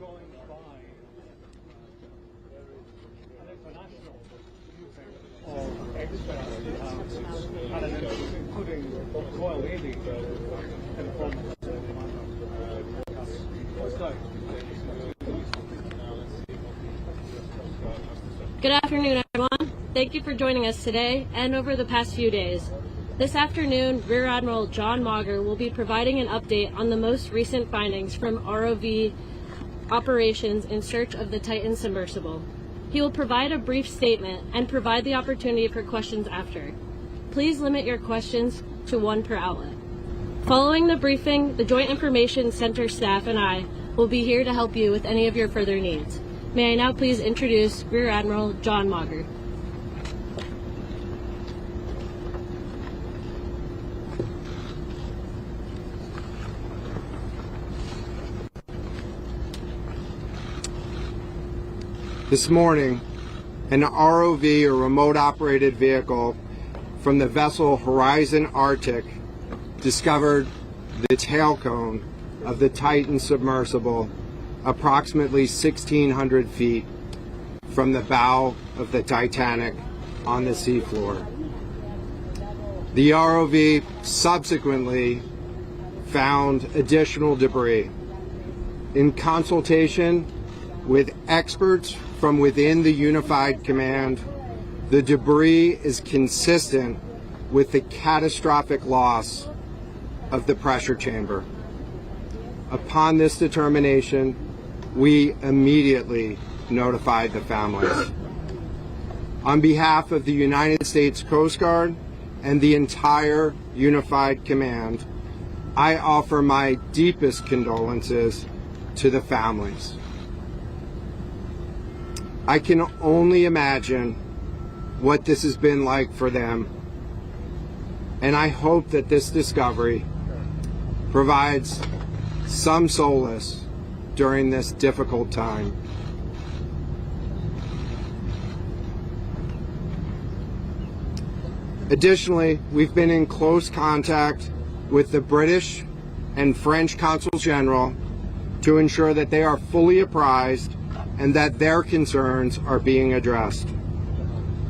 joined by an international of experts who have had an interest, including the Royal Navy, informed. Good afternoon, everyone. Thank you for joining us today and over the past few days. This afternoon, Rear Admiral John Mauger will be providing an update on the most recent findings from ROV operations in search of the Titan submersible. He will provide a brief statement and provide the opportunity for questions after. Please limit your questions to one per outlet. Following the briefing, the Joint Information Center staff and I will be here to help you with any of your further needs. May I now please introduce Rear Admiral John Mauger. This morning, an ROV, or remote operated vehicle, from the vessel Horizon Arctic discovered the tail cone of the Titan submersible approximately 1,600 feet from the bow of the Titanic on the seafloor. The ROV subsequently found additional debris. In consultation with experts from within the Unified Command, the debris is consistent with the catastrophic loss of the pressure chamber. Upon this determination, we immediately notified the families. On behalf of the United States Coast Guard and the entire Unified Command, I offer my deepest condolences to the families. I can only imagine what this has been like for them, and I hope that this discovery provides some solace during this difficult time. Additionally, we've been in close contact with the British and French Consuls General to ensure that they are fully apprised and that their concerns are being addressed.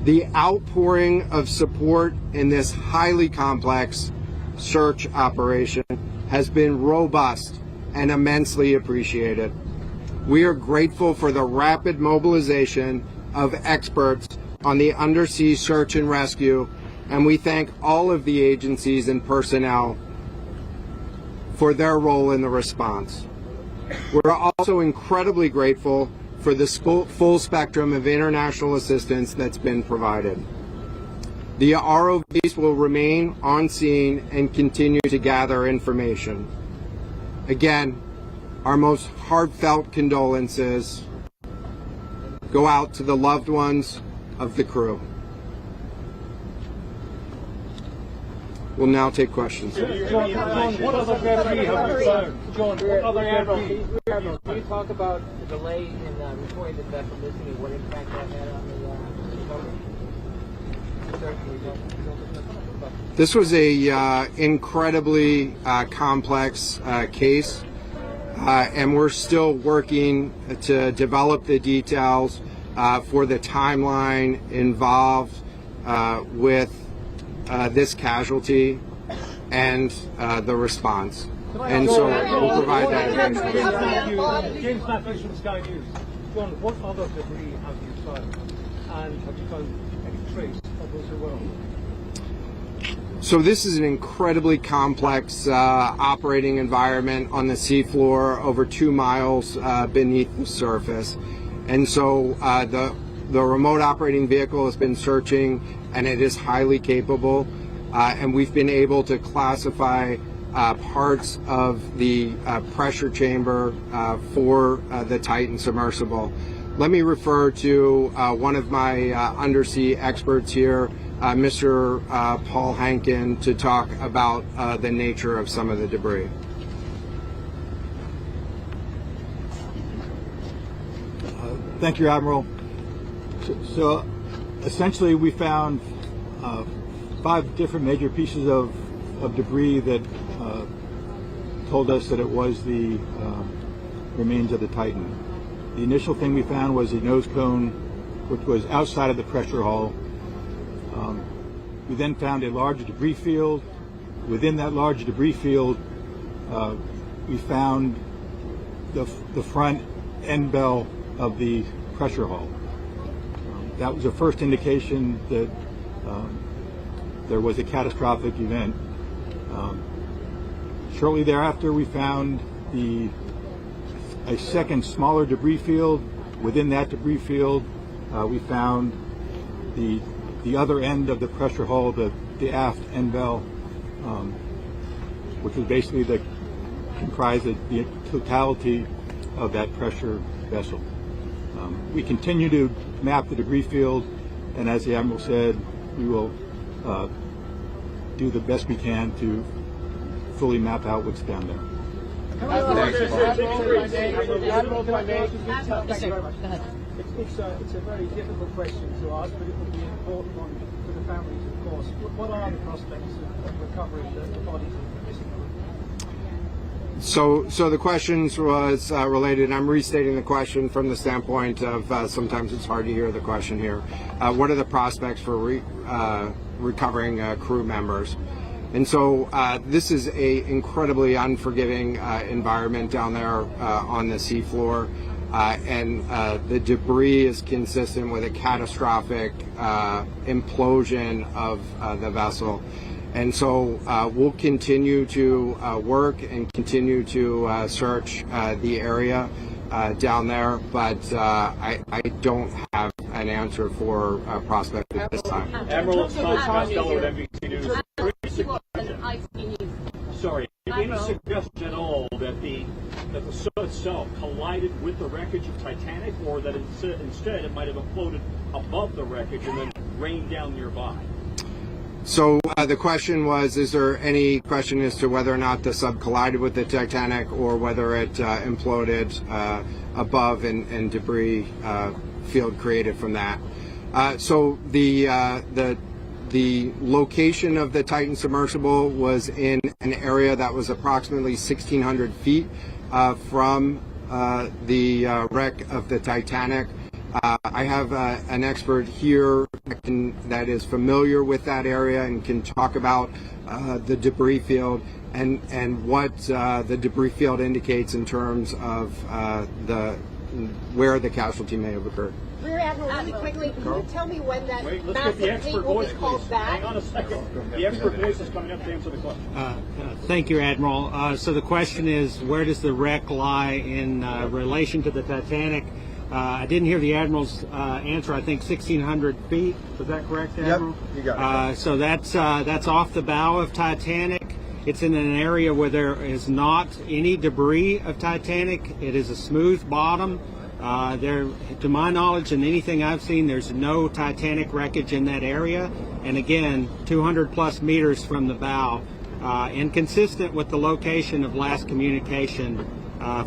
The outpouring of support in this highly complex search operation has been robust and immensely appreciated. We are grateful for the rapid mobilization of experts on the undersea search and rescue, and we thank all of the agencies and personnel for their role in the response. We're also incredibly grateful for the full spectrum of international assistance that's been provided. The ROVs will remain on scene and continue to gather information. Again, our most heartfelt condolences go out to the loved ones of the crew. We'll now take questions. John, what other debris have you found? John, what other debris? Can you talk about the delay in reporting the vessel missing and what impact that had on the This was a incredibly complex case, and we're still working to develop the details for the timeline involved with this casualty and the response. And so we'll provide that information. James Matthews from Sky News. John, what other debris have you found? And have you found any trace of those who were on? So this is an incredibly complex operating environment on the seafloor, over 2 miles beneath the surface. And so the remote operating vehicle has been searching, and it is highly capable. And we've been able to classify parts of the pressure chamber for the Titan submersible. Let me refer to one of my undersea experts here, Mr. Paul Hankin, to talk about the nature of some of the debris. Thank you, Admiral. So essentially we found 5 different major pieces of debris that told us that it was the remains of the Titan. The initial thing we found was a nose cone, which was outside of the pressure hull. We then found a large debris field. Within that large debris field, we found the front end bell of the pressure hull. That was the first indication that there was a catastrophic event. Shortly thereafter, we found a second smaller debris field. Within that debris field, we found the other end of the pressure hull, the aft end bell, which was basically comprised of the totality of that pressure vessel. We continue to map the debris field, and as the Admiral said, we will do the best we can to fully map out what's down there. It's a very difficult question to ask, but it would be an important one for the families, of course. What are the prospects of recovering the bodies of the missing crew? So the questions was related. I'm restating the question from the standpoint of sometimes it's hard to hear the question here. What are the prospects for recovering crew members? And so this is a incredibly unforgiving environment down there on the seafloor, and the debris is consistent with a catastrophic implosion of the vessel. And so we'll continue to work and continue to search the area down there, but I don't have an answer for prospect at this time. Admiral Costello at NBC News. Sorry, any suggestion at all that the ship itself collided with the wreckage of Titanic, or that instead it might have imploded above the wreckage and then rained down nearby? So the question was, is there any question as to whether or not the sub collided with the Titanic or whether it imploded above and debris field created from that? So the location of the Titan submersible was in an area that was approximately 1,600 feet from the wreck of the Titanic. I have an expert here that is familiar with that area and can talk about the debris field and what the debris field indicates in terms of where the casualty may have occurred. Rear Admiral, really quickly, can you tell me when that Wait, let's get the massive expert tape will voice, be called please. back? Hang on a second. The expert voice is coming up to answer the question. Thank you, Admiral. So the question is, where does the wreck lie in relation to the Titanic? I didn't hear the Admiral's answer. I think 1,600 feet. Was that correct, Admiral? Yep, you got it. So that's off the bow of Titanic. It's in an area where there is not any debris of Titanic. It is a smooth bottom. There, to my knowledge and anything I've seen, there's no Titanic wreckage in that area. And again, 200 plus meters from the bow, and consistent with the location of last communication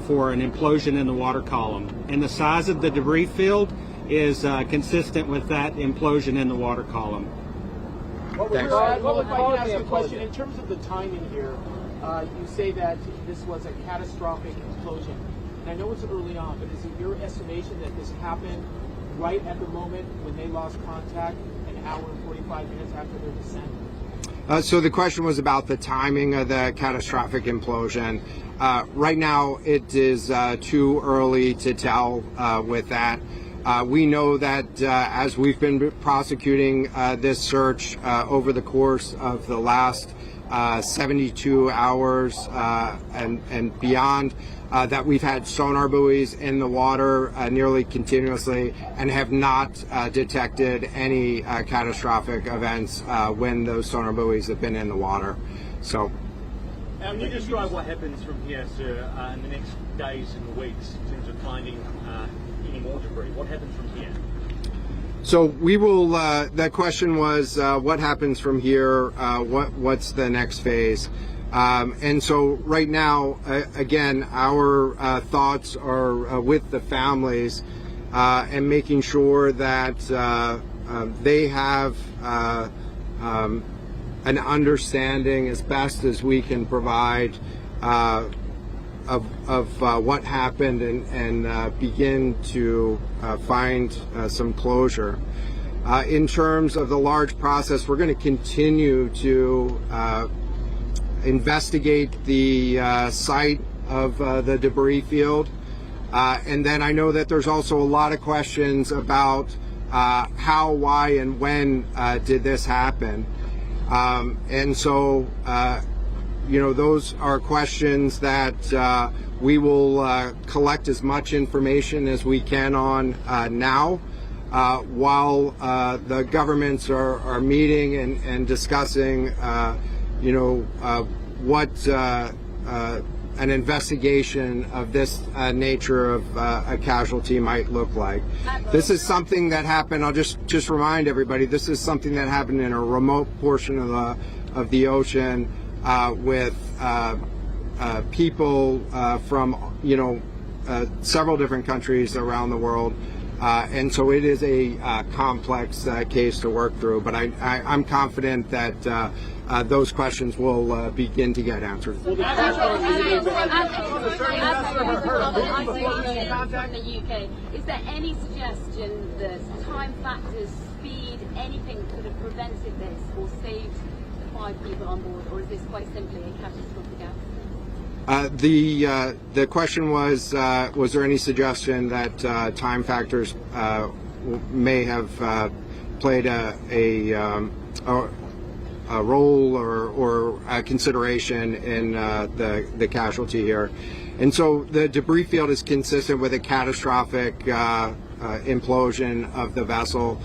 for an implosion in the water column. And the size of the debris field is consistent with that implosion in the water column. What if I can ask you a question? In terms of the timing here, you say that this was a catastrophic implosion. And I know it's early on, but is it your estimation that this happened right at the moment when they lost contact, an hour and 45 minutes after their descent? So the question was about the timing of the catastrophic implosion. Right now, it is too early to tell with that. We know that as we've been prosecuting this search over the course of the last 72 hours and beyond, that we've had sonar buoys in the water nearly continuously and have not detected any catastrophic events when those sonar buoys have been in the water. So, Can you describe what happens from here, sir, in the next days and weeks in terms of finding any more debris? What happens from here? So we will. The question was, what happens from here? What's the next phase? And so right now, again, our thoughts are with the families and making sure that they have an understanding as best as we can provide what happened and begin to find some closure. In terms of the large process, we're going to continue to investigate the site of the debris field. And then I know that there's also a lot of questions about how, why, and when did this happen. And so, those are questions that we will collect as much information as we can on now, while the governments are meeting and discussing, what an investigation of this nature of a casualty might look like. This is something that happened. I'll just remind everybody. This is something that happened in a remote portion of the ocean with people from several different countries around the world. And so it is a complex case to work through. But I'm confident that those questions will begin to get answered. From the UK, is there any suggestion that time factors, speed, anything could have prevented this or saved the 5 people on board, or is this quite simply a catastrophic accident? The question was there any suggestion that time factors may have played a role or a consideration in the casualty here? And so the debris field is consistent with a catastrophic implosion of the vessel.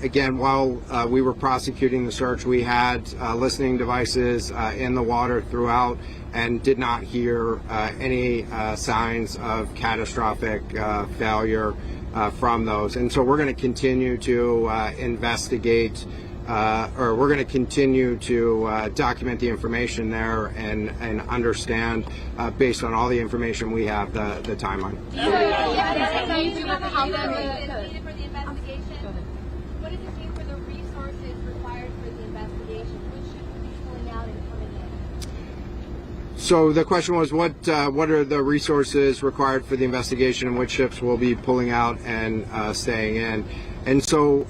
Again, while we were prosecuting the search, we had listening devices in the water throughout and did not hear any signs of catastrophic failure from those. And so we're going to continue to investigate, or we're going to continue to document the information there and understand, based on all the information we have, the timeline. What does it mean for the resources required for the investigation? Which should be pulling out and coming in? So the question was, what are the resources required for the investigation, and which ships will be pulling out and staying in? And so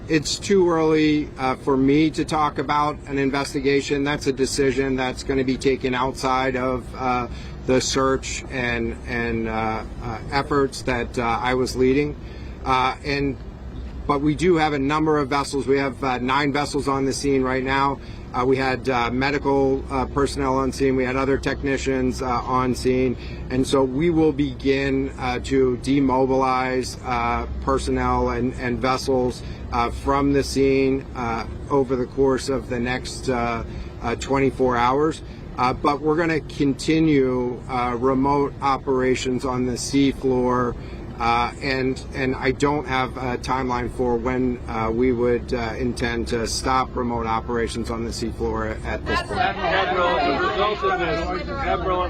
it's too early for me to talk about an investigation. That's a decision that's going to be taken outside of the search and efforts that I was leading. But we do have a number of vessels. We have 9 vessels on the scene right now. We had medical personnel on scene. We had other technicians on scene. And so we will begin to demobilize personnel and vessels from the scene over the course of the next 24 hours. But we're going to continue remote operations on the sea floor. And I don't have a timeline for when we would intend to stop remote operations on the seafloor at this point. Admiral,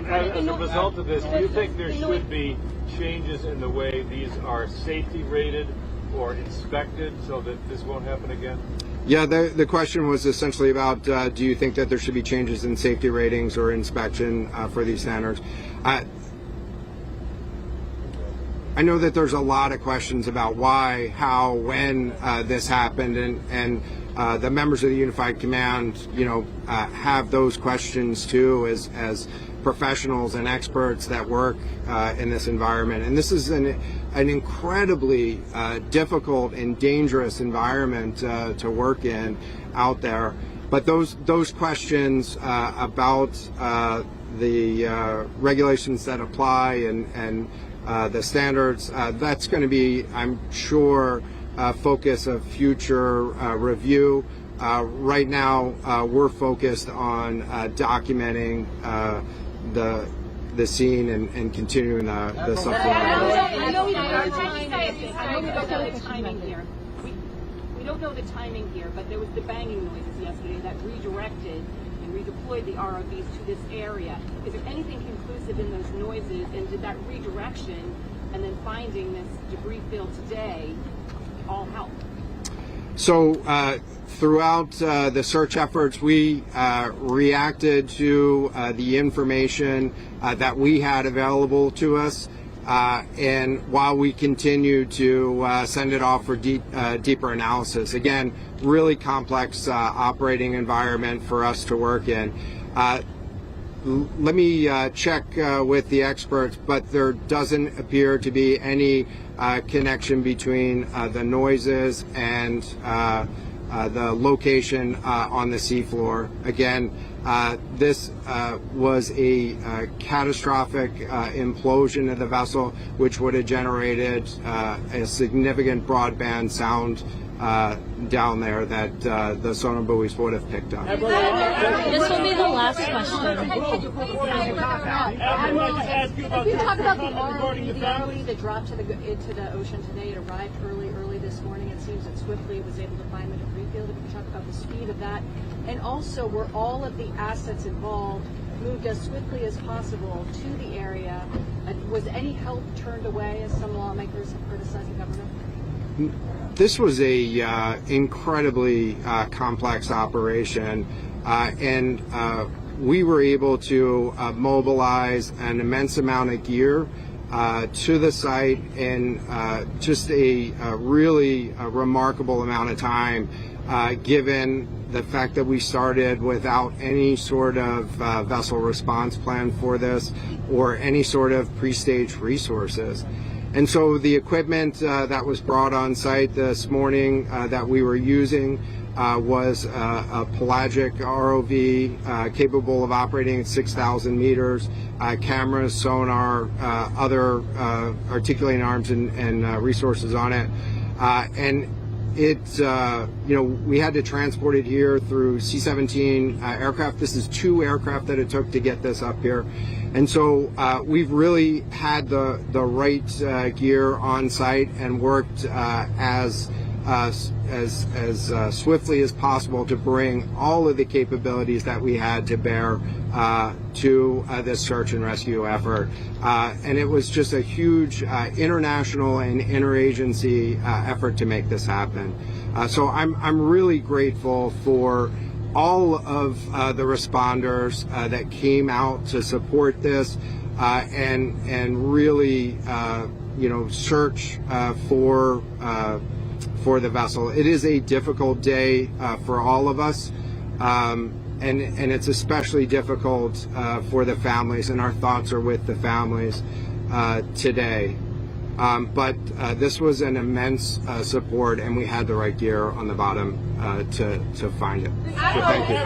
as a result of this, do you think there should be changes in the way these are safety rated or inspected so that this won't happen again? Yeah, the question was essentially about do you think that there should be changes in safety ratings or inspection for these standards? I know that there's a lot of questions about why, how, when this happened, and the members of the Unified Command, have those questions too, as professionals and experts that work in this environment. And this is an incredibly difficult and dangerous environment to work in out there. But those questions about the regulations that apply and the standards, that's going to be, I'm sure, focus of future review. Right now, we're focused on documenting the scene and continuing the supplemental. I know we don't know the timing here. We don't know the timing here, but there was the banging noises yesterday that redirected and redeployed the ROVs to this area. Is there anything conclusive in those noises, and did that redirection and then finding this debris field today all help? So throughout the search efforts, we reacted to the information that we had available to us, and while we continue to send it off for deeper analysis. Again, really complex operating environment for us to work in. Let me check with the experts, but there doesn't appear to be any connection between the noises and the location on the seafloor. Again, this was a catastrophic implosion of the vessel, which would have generated a significant broadband sound down there that the sonar buoys would have picked up. This will be the last question. If you talk about the ROV, the drop into the ocean today, it arrived early this morning. It seems that swiftly was able to find the debris field. If you talk about the speed of that, and also were all of the assets involved moved as swiftly as possible to the area? Was any help turned away, as some lawmakers have criticized the government? This was a incredibly complex operation, and we were able to mobilize an immense amount of gear to the site in just a really remarkable amount of time, given the fact that we started without any sort of vessel response plan for this or any sort of pre-staged resources. And so the equipment that was brought on site this morning that we were using was a pelagic ROV capable of operating at 6,000 meters, cameras, sonar, other articulating arms and resources on it. And it, we had to transport it here through C-17 aircraft. This is 2 aircraft that it took to get this up here. And so we've really had the right gear on site and worked as swiftly as possible to bring all of the capabilities that we had to bear to this search and rescue effort. And it was just a huge international and interagency effort to make this happen. So I'm really grateful for all of the responders that came out to support this and really search for the vessel. It is a difficult day for all of us, and it's especially difficult for the families, and our thoughts are with the families today. But this was an immense support, and we had the right gear on the bottom to find it. So thank you.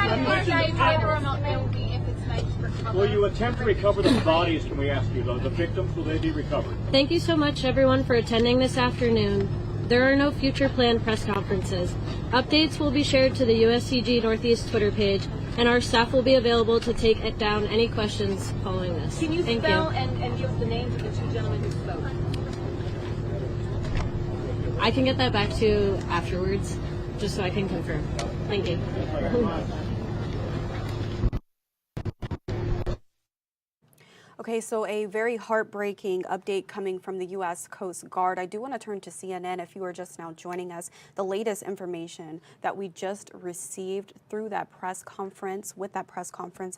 Will you attempt to recover the bodies, can we ask you, the victims, will they be recovered? Thank you so much, everyone, for attending this afternoon. There are no future planned press conferences. Updates will be shared to the USCG Northeast Twitter page, and our staff will be available to take down any questions following this. Can you Thank spell you. and give us the names of the 2 gentlemen who spoke? I can get that back to you afterwards, just so I can confirm. Thank you. Okay, so a very heartbreaking update coming from the U.S. Coast Guard. I do want to turn to CNN if you are just now joining us. The latest information that we just received through that press conference,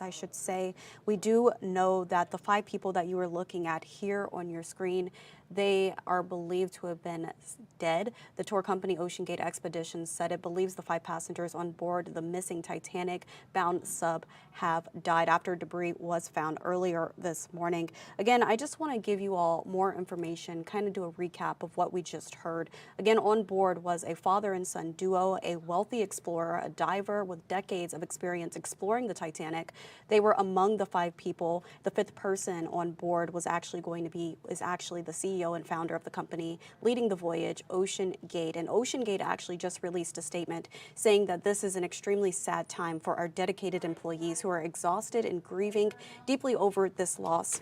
I should say, we do know that the 5 people that you are looking at here on your screen, they are believed to have been dead. The tour company OceanGate Expeditions said it believes the 5 passengers on board the missing Titanic-bound sub have died after debris was found earlier this morning. Again, I just want to give you all more information, kind of do a recap of what we just heard. Again, on board was a father and son duo, a wealthy explorer, a diver with decades of experience exploring the Titanic. They were among the 5 people. The 5th person on board was actually the CEO and founder of the company leading the voyage, OceanGate. And OceanGate actually just released a statement saying that this is an extremely sad time for our dedicated employees who are exhausted and grieving deeply over this loss.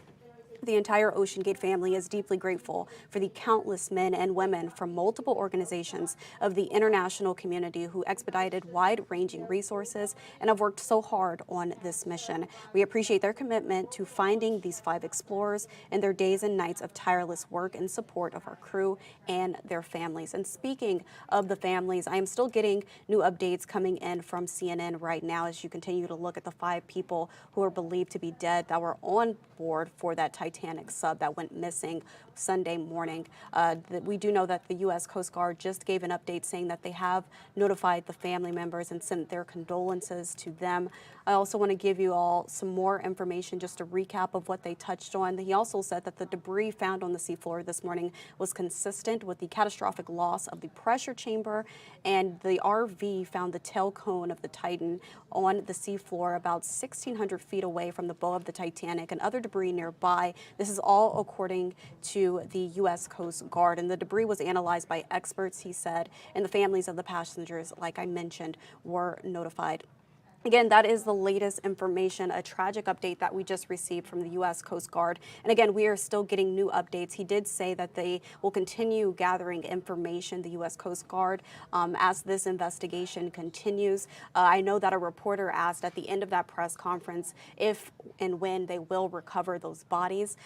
The entire OceanGate family is deeply grateful for the countless men and women from multiple organizations of the international community who expedited wide-ranging resources and have worked so hard on this mission. We appreciate their commitment to finding these 5 explorers and their days and nights of tireless work in support of our crew and their families. And speaking of the families, I am still getting new updates coming in from CNN right now as you continue to look at the 5 people who are believed to be dead that were on board for that Titanic sub that went missing Sunday morning. We do know that the U.S. Coast Guard just gave an update saying that they have notified the family members and sent their condolences to them. I also want to give you all some more information, just a recap of what they touched on. He also said that the debris found on the seafloor this morning was consistent with the catastrophic loss of the pressure chamber, and the RV found the tail cone of the Titan on the seafloor about 1,600 feet away from the bow of the Titanic and other debris nearby. This is all according to the U.S. Coast Guard, and the debris was analyzed by experts, he said, and the families of the passengers, like I mentioned, were notified. Again, that is the latest information, a tragic update that we just received from the U.S. Coast Guard. And again, we are still getting new updates. He did say that they will continue gathering information, the U.S. Coast Guard, as this investigation continues. I know that a reporter asked at the end of that press conference if and when they will recover those bodies,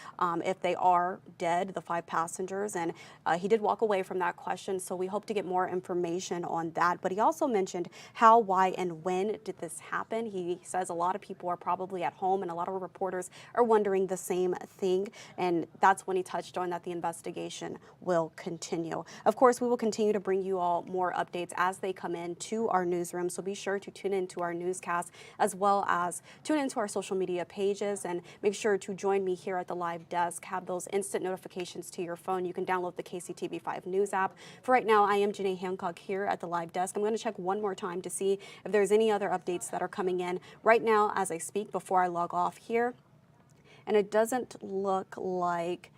if they are dead, the 5 passengers. And he did walk away from that question, so we hope to get more information on that. But he also mentioned how, why, and when did this happen. He says a lot of people are probably at home and a lot of reporters are wondering the same thing, and that's when he touched on that the investigation will continue. Of course, we will continue to bring you all more updates as they come in to our newsroom, so be sure to tune in to our newscast as well as tune into our social media pages, and make sure to join me here at the live desk. Have those instant notifications to your phone. You can download the KCTV5 News app. For right now, I am Janae Hancock here at the live desk. I'm going to check one more time to see if there's any other updates that are coming in right now as I speak before I log off here. And it doesn't look like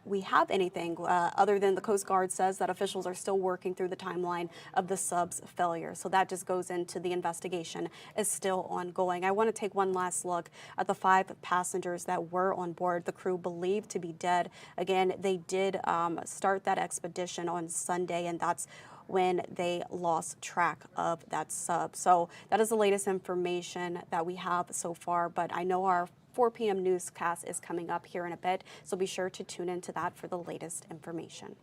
we have anything other than the Coast Guard says that officials are still working through the timeline of the sub's failure. So that just goes into the investigation is still ongoing. I want to take one last look at the 5 passengers that were on board, the crew believed to be dead. Again, they did start that expedition on Sunday, and that's when they lost track of that sub. So that is the latest information that we have so far, but I know our 4 p.m. newscast is coming up here in a bit, so be sure to tune into that for the latest information.